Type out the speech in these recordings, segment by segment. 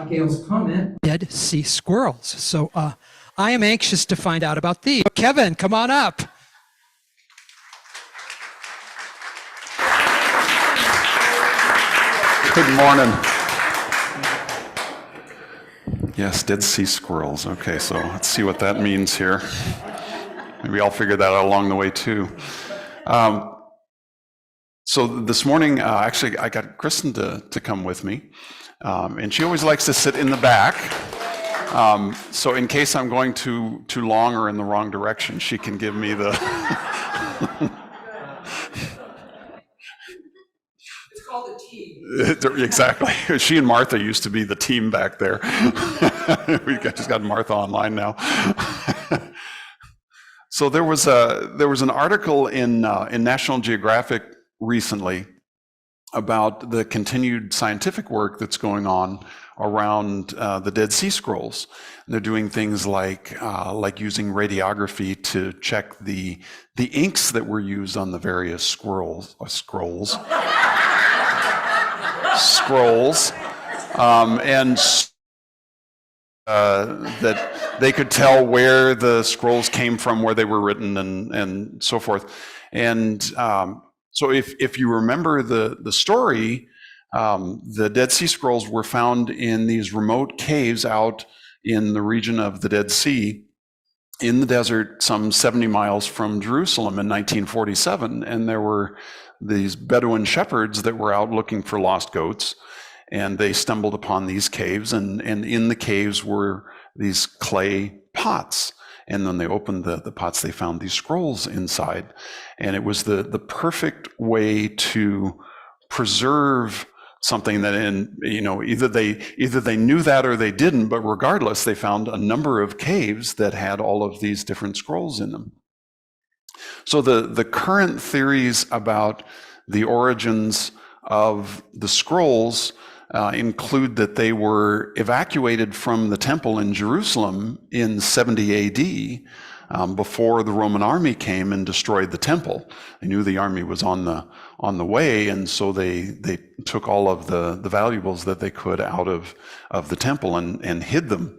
Gail's comment. Dead sea squirrels. So I am anxious to find out about these. Kevin, come on up. Good morning. Yes, dead sea squirrels. Okay, so let's see what that means here. Maybe I'll figure that out along the way too. So this morning, actually, I got Kristen to come with me, and she always likes to sit in the back. So in case I'm going too long or in the wrong direction, she can give me the. It's called a team. Exactly. She and Martha used to be the team back there. We just got Martha online now. So there was an article in National Geographic recently about the continued scientific work that's going on around the Dead Sea Scrolls. And they're doing things like using radiography to check the inks that were used on the various scrolls, and that they could tell where the scrolls came from, where they were written, and so forth. And so if you remember the story, the Dead Sea Scrolls were found in these remote caves out in the region of the Dead Sea in the desert some 70 miles from Jerusalem in 1947. And there were these Bedouin shepherds that were out looking for lost goats, and they stumbled upon these caves, and in the caves were these clay pots. And when they opened the pots, they found these scrolls inside. And it was the perfect way to preserve something that either they knew that or they didn't, but regardless, they found a number of caves that had all of these different scrolls in them. So the current theories about the origins of the scrolls include that they were evacuated from the temple in Jerusalem in 70 AD, before the Roman army came and destroyed the temple. They knew the army was on the way, and so they took all of the valuables that they could out of the temple and hid them.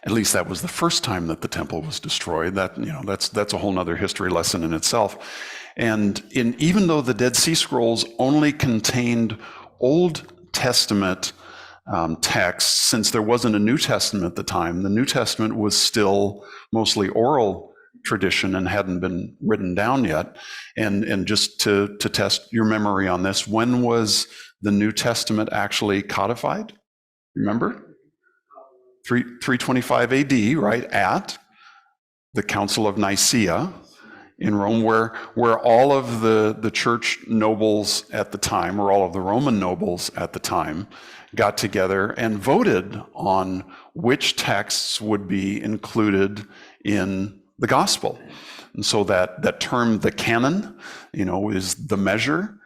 At least that was the first time that the temple was destroyed. That's a whole nother history lesson in itself. And even though the Dead Sea Scrolls only contained Old Testament texts, since there wasn't a New Testament at the time, the New Testament was still mostly oral tradition and hadn't been written down yet. And just to test your memory on this, when was the New Testament actually codified? Remember? 325 AD, right, at the Council of Nicaea in Rome, where all of the church nobles at the time, or all of the Roman nobles at the time, got together and voted on which texts would be included in the gospel. And so that term, the canon, is the measure.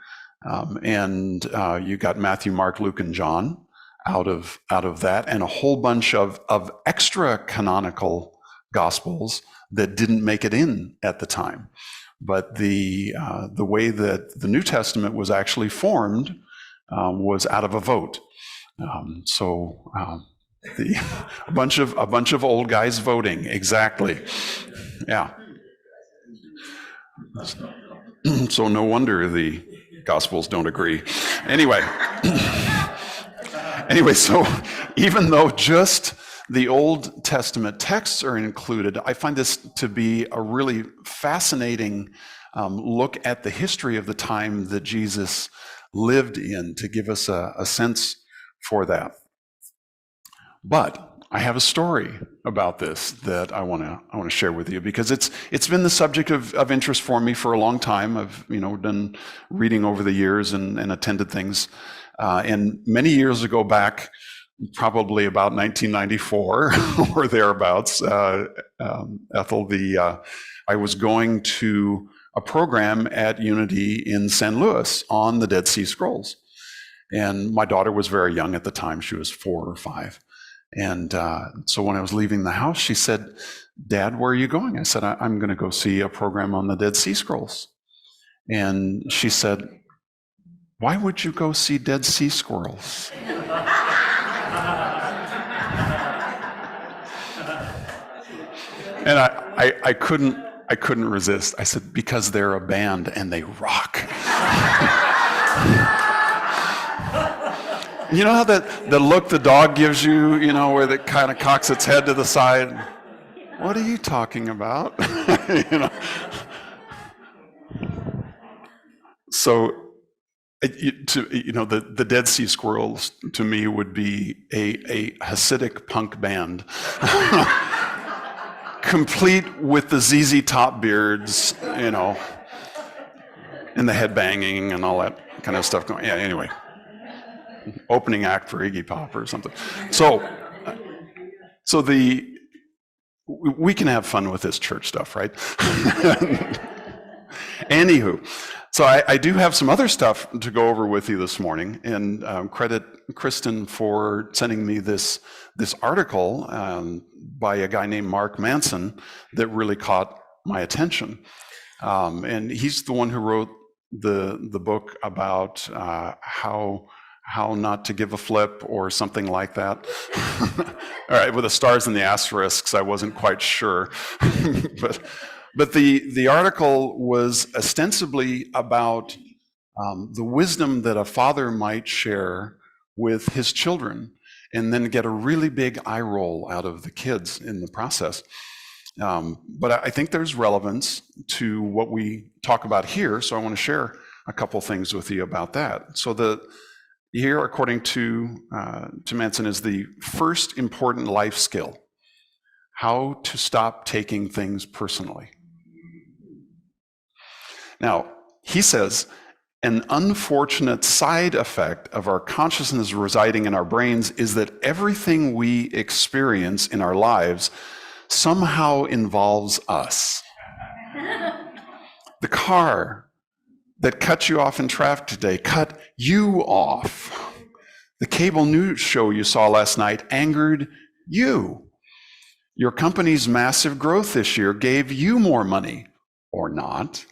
And you got Matthew, Mark, Luke, and John out of that, and a whole bunch of extra canonical gospels that didn't make it in at the time. But the way that the New Testament was actually formed was out of a vote. A bunch of old guys voting, exactly. Yeah. So no wonder the Gospels don't agree. Anyway, so even though just the Old Testament texts are included, I find this to be a really fascinating look at the history of the time that Jesus lived in, to give us a sense for that. But I have a story about this that I want to share with you, because it's been the subject of interest for me for a long time. I've done reading over the years and attended things, and many years ago, back probably about 1994 or thereabouts, Ethel, I was going to a program at Unity in St. Louis on the Dead Sea Scrolls, and my daughter was very young at the time; she was 4 or 5. And so when I was leaving the house, she said, "Dad, where are you going?" I said, "I'm going to go see a program on the Dead Sea Scrolls." And she said, "Why would you go see Dead Sea Squirrels?" And I couldn't resist. I said, because they're a band and they rock. You know how the look the dog gives you, where it kind of cocks its head to the side? What are you talking about? So, the Dead Sea Squirrels to me would be a Hasidic punk band. Complete with the ZZ Top beards, and the headbanging and all that kind of stuff going. Yeah, anyway. Opening act for Iggy Pop or something. So we can have fun with this church stuff, right? Anywho, so I do have some other stuff to go over with you this morning, and credit Kristen for sending me this article by a guy named Mark Manson that really caught my attention. And he's the one who wrote the book about how not to give a flip or something like that. All right, with the stars and the asterisks, I wasn't quite sure. But the article was ostensibly about the wisdom that a father might share with his children and then get a really big eye roll out of the kids in the process. But I think there's relevance to what we talk about here, so I want to share a couple things with you about that. So here, according to Manson, is the first important life skill: how to stop taking things personally. Now, he says, an unfortunate side effect of our consciousness residing in our brains is that everything we experience in our lives somehow involves us. The car that cut you off in traffic today cut you off. The cable news show you saw last night angered you. Your company's massive growth this year gave you more money, or not.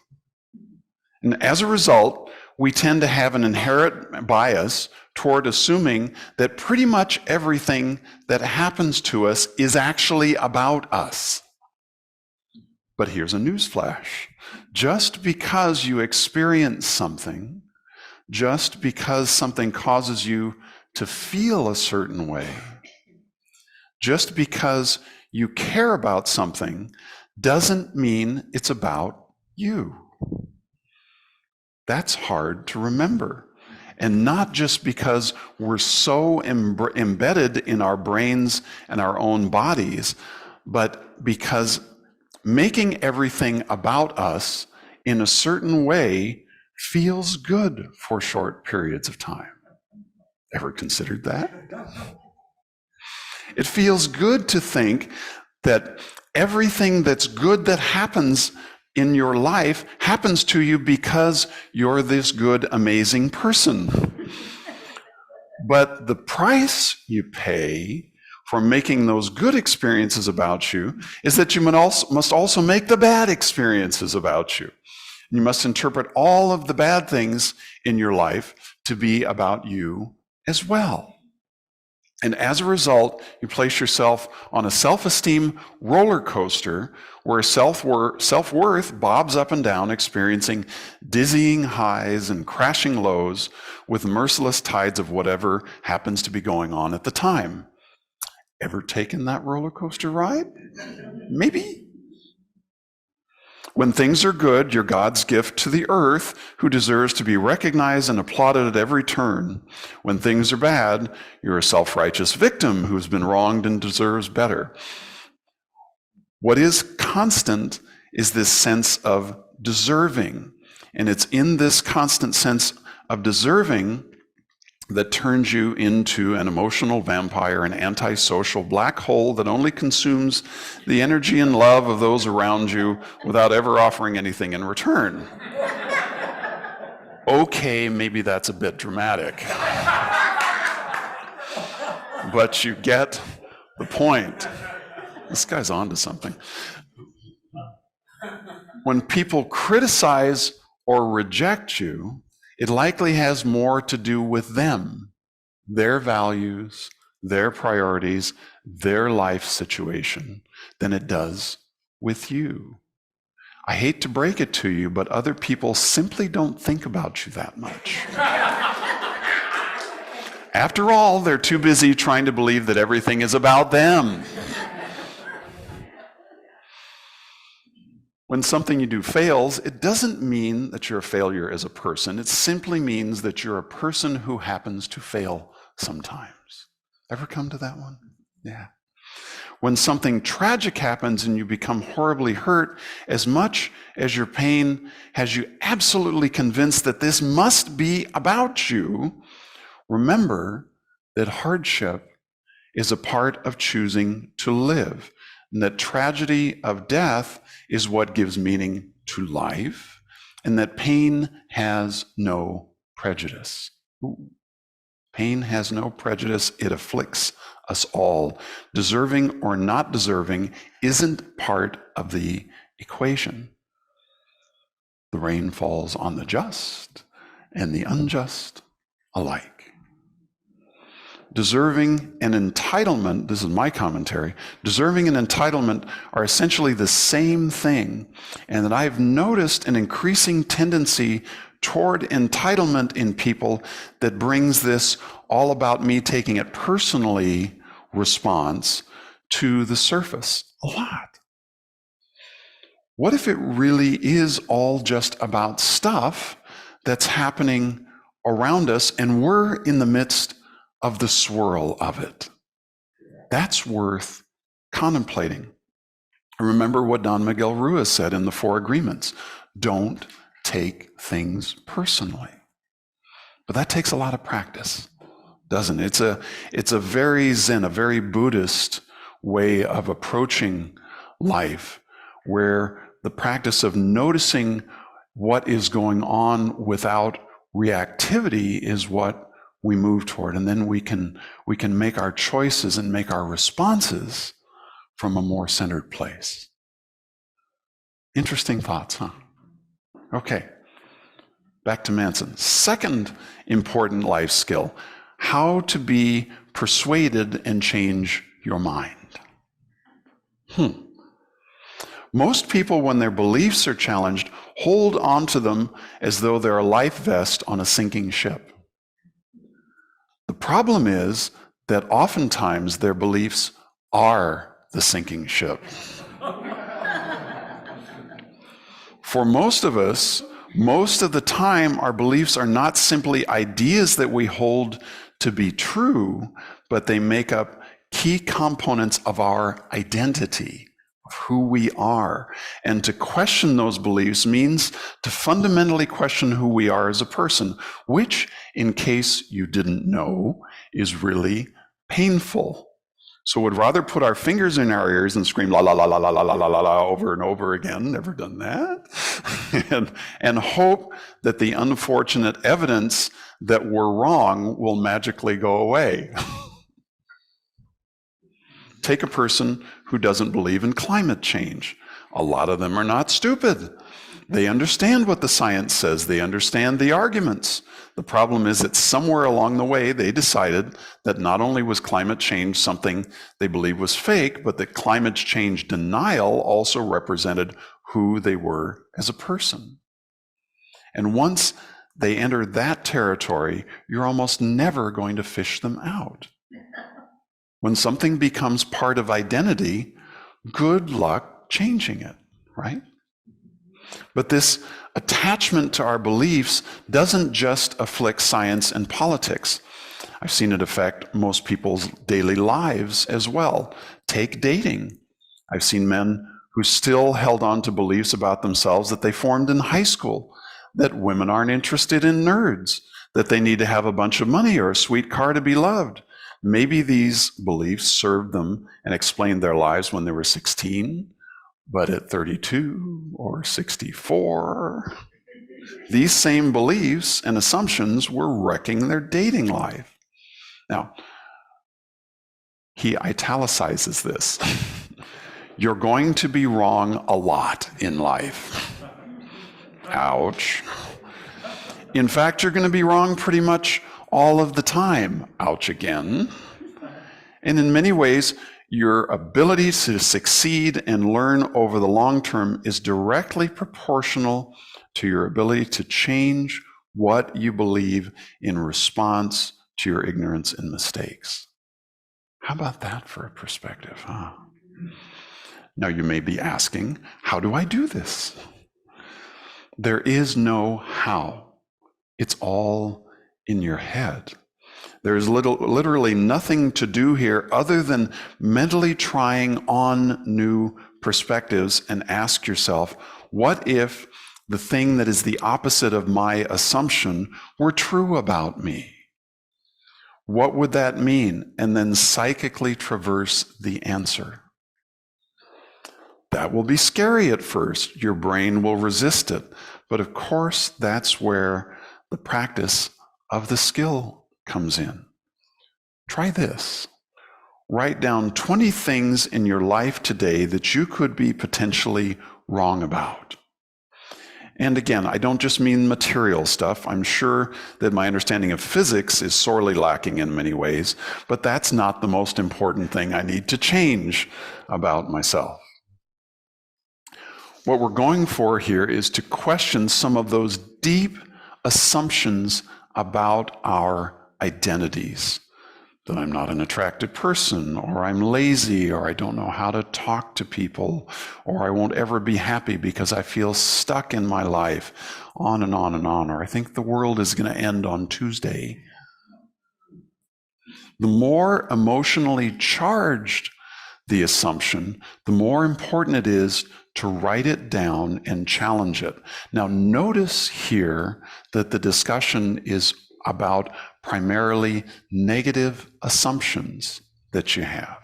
And as a result, we tend to have an inherent bias toward assuming that pretty much everything that happens to us is actually about us. But here's a newsflash. Just because you experience something, just because something causes you to feel a certain way, just because you care about something, doesn't mean it's about you. That's hard to remember. And not just because we're so embedded in our brains and our own bodies, but because making everything about us in a certain way feels good for short periods of time. Ever considered that? It feels good to think that everything that's good that happens in your life happens to you because you're this good, amazing person. But the price you pay for making those good experiences about you is that you must also make the bad experiences about you. You must interpret all of the bad things in your life to be about you as well. And as a result, you place yourself on a self-esteem roller coaster where self-worth bobs up and down, experiencing dizzying highs and crashing lows with merciless tides of whatever happens to be going on at the time. Ever taken that roller coaster ride? Maybe. When things are good, you're God's gift to the earth, who deserves to be recognized and applauded at every turn. When things are bad, you're a self-righteous victim who's been wronged and deserves better. What is constant is this sense of deserving. And it's in this constant sense of deserving that turns you into an emotional vampire, an antisocial black hole that only consumes the energy and love of those around you without ever offering anything in return. Okay, maybe that's a bit dramatic. But you get the point. This guy's onto something. When people criticize or reject you, it likely has more to do with them, their values, their priorities, their life situation, than it does with you. I hate to break it to you, but other people simply don't think about you that much. After all, they're too busy trying to believe that everything is about them. When something you do fails, it doesn't mean that you're a failure as a person. It simply means that you're a person who happens to fail sometimes. Ever come to that one? Yeah. When something tragic happens and you become horribly hurt, as much as your pain has you absolutely convinced that this must be about you, remember that hardship is a part of choosing to live, and that tragedy of death is what gives meaning to life, and that pain has no prejudice. Ooh. Pain has no prejudice. It afflicts us all. Deserving or not deserving isn't part of the equation. The rain falls on the just and the unjust alike. Deserving and entitlement, this is my commentary, deserving and entitlement are essentially the same thing, and that I've noticed an increasing tendency toward entitlement in people that brings this all about me taking it personally response to the surface a lot. What if it really is all just about stuff that's happening around us and we're in the midst of the swirl of it? That's worth contemplating. Remember what Don Miguel Ruiz said in the Four Agreements. Don't take things personally. But that takes a lot of practice, doesn't it? It's a very Zen, a very Buddhist way of approaching life, where the practice of noticing what is going on without reactivity is what we move toward, and then we can make our choices and make our responses from a more centered place. Interesting thoughts, huh? Okay, back to Manson. Second important life skill, how to be persuaded and change your mind. Most people, when their beliefs are challenged, hold on to them as though they're a life vest on a sinking ship. The problem is that oftentimes their beliefs are the sinking ship. For most of us, most of the time, our beliefs are not simply ideas that we hold to be true, but they make up key components of our identity, of who we are. And to question those beliefs means to fundamentally question who we are as a person, which, in case you didn't know, is really painful. So we'd rather put our fingers in our ears and scream la la la la la la la la la over and over again, never done that, and hope that the unfortunate evidence that we're wrong will magically go away. Take a person who doesn't believe in climate change. A lot of them are not stupid. They understand what the science says. They understand the arguments. The problem is that somewhere along the way, they decided that not only was climate change something they believed was fake, but that climate change denial also represented who they were as a person. And once they enter that territory, you're almost never going to fish them out. When something becomes part of identity, good luck changing it, right? But this attachment to our beliefs doesn't just afflict science and politics. I've seen it affect most people's daily lives as well. Take dating. I've seen men who still held on to beliefs about themselves that they formed in high school, that women aren't interested in nerds, that they need to have a bunch of money or a sweet car to be loved. Maybe these beliefs served them and explained their lives when they were 16, but at 32 or 64, these same beliefs and assumptions were wrecking their dating life. Now, he italicizes this. You're going to be wrong a lot in life. Ouch. In fact, you're going to be wrong pretty much all of the time. Ouch again. And in many ways, Your ability to succeed and learn over the long term is directly proportional to your ability to change what you believe in response to your ignorance and mistakes. How about that for a perspective, huh? Now you may be asking, how do I do this? There is no how. It's all in your head. There's literally nothing to do here other than mentally trying on new perspectives and ask yourself, what if the thing that is the opposite of my assumption were true about me? What would that mean? And then psychically traverse the answer. That will be scary at first. Your brain will resist it. But of course, that's where the practice of the skill comes in. Try this. Write down 20 things in your life today that you could be potentially wrong about. And again, I don't just mean material stuff. I'm sure that my understanding of physics is sorely lacking in many ways, but that's not the most important thing I need to change about myself. What we're going for here is to question some of those deep assumptions about our identities. That I'm not an attractive person, or I'm lazy, or I don't know how to talk to people, or I won't ever be happy because I feel stuck in my life, on and on and on, or I think the world is going to end on Tuesday. The more emotionally charged the assumption, the more important it is to write it down and challenge it. Now, notice here that the discussion is about primarily negative assumptions that you have.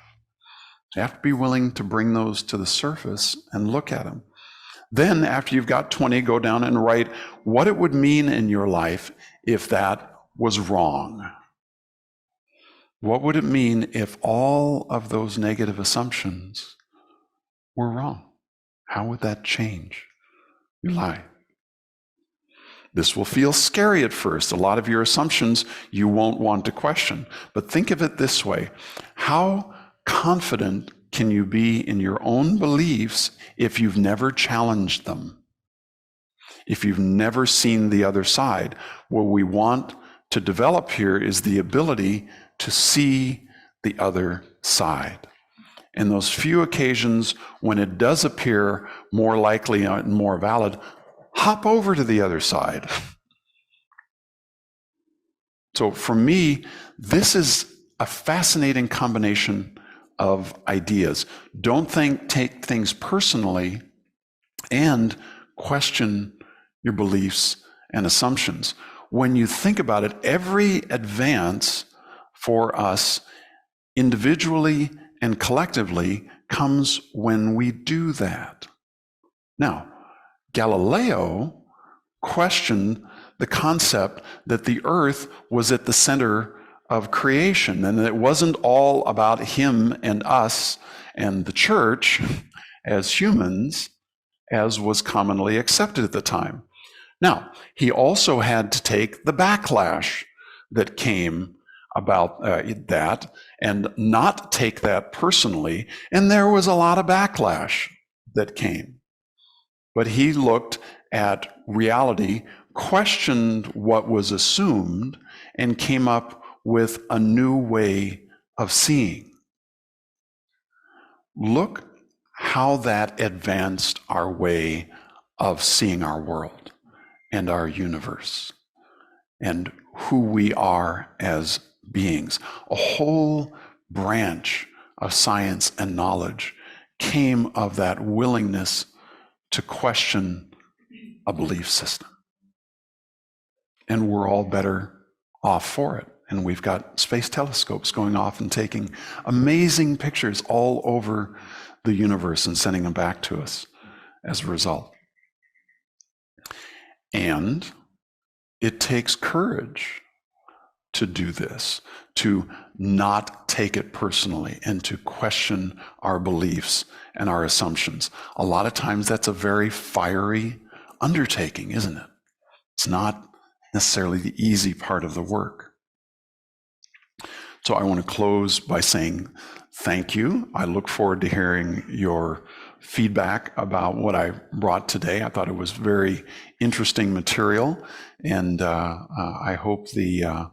You have to be willing to bring those to the surface and look at them. Then, after you've got 20, go down and write what it would mean in your life if that was wrong. What would it mean if all of those negative assumptions were wrong? How would that change your life? This will feel scary at first. A lot of your assumptions you won't want to question. But think of it this way. How confident can you be in your own beliefs if you've never challenged them? If you've never seen the other side? What we want to develop here is the ability to see the other side. In those few occasions when it does appear more likely and more valid, hop over to the other side. So for me, this is a fascinating combination of ideas. Don't take things personally and question your beliefs and assumptions. When you think about it, every advance for us individually and collectively comes when we do that. Now, Galileo questioned the concept that the earth was at the center of creation and that it wasn't all about him and us and the church as humans, as was commonly accepted at the time. Now, he also had to take the backlash that came about that and not take that personally, and there was a lot of backlash that came. But he looked at reality, questioned what was assumed, and came up with a new way of seeing. Look how that advanced our way of seeing our world and our universe and who we are as beings. A whole branch of science and knowledge came of that willingness to question a belief system. And we're all better off for it. And we've got space telescopes going off and taking amazing pictures all over the universe and sending them back to us as a result. And it takes courage to do this, to not take it personally and to question our beliefs and our assumptions. A lot of times that's a very fiery undertaking, isn't it? It's not necessarily the easy part of the work. So I want to close by saying thank you. I look forward to hearing your feedback about what I brought today. I thought it was very interesting material, and I hope the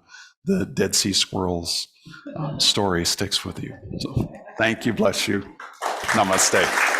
Dead Sea Squirrels story sticks with you. So thank you, bless you. Namaste.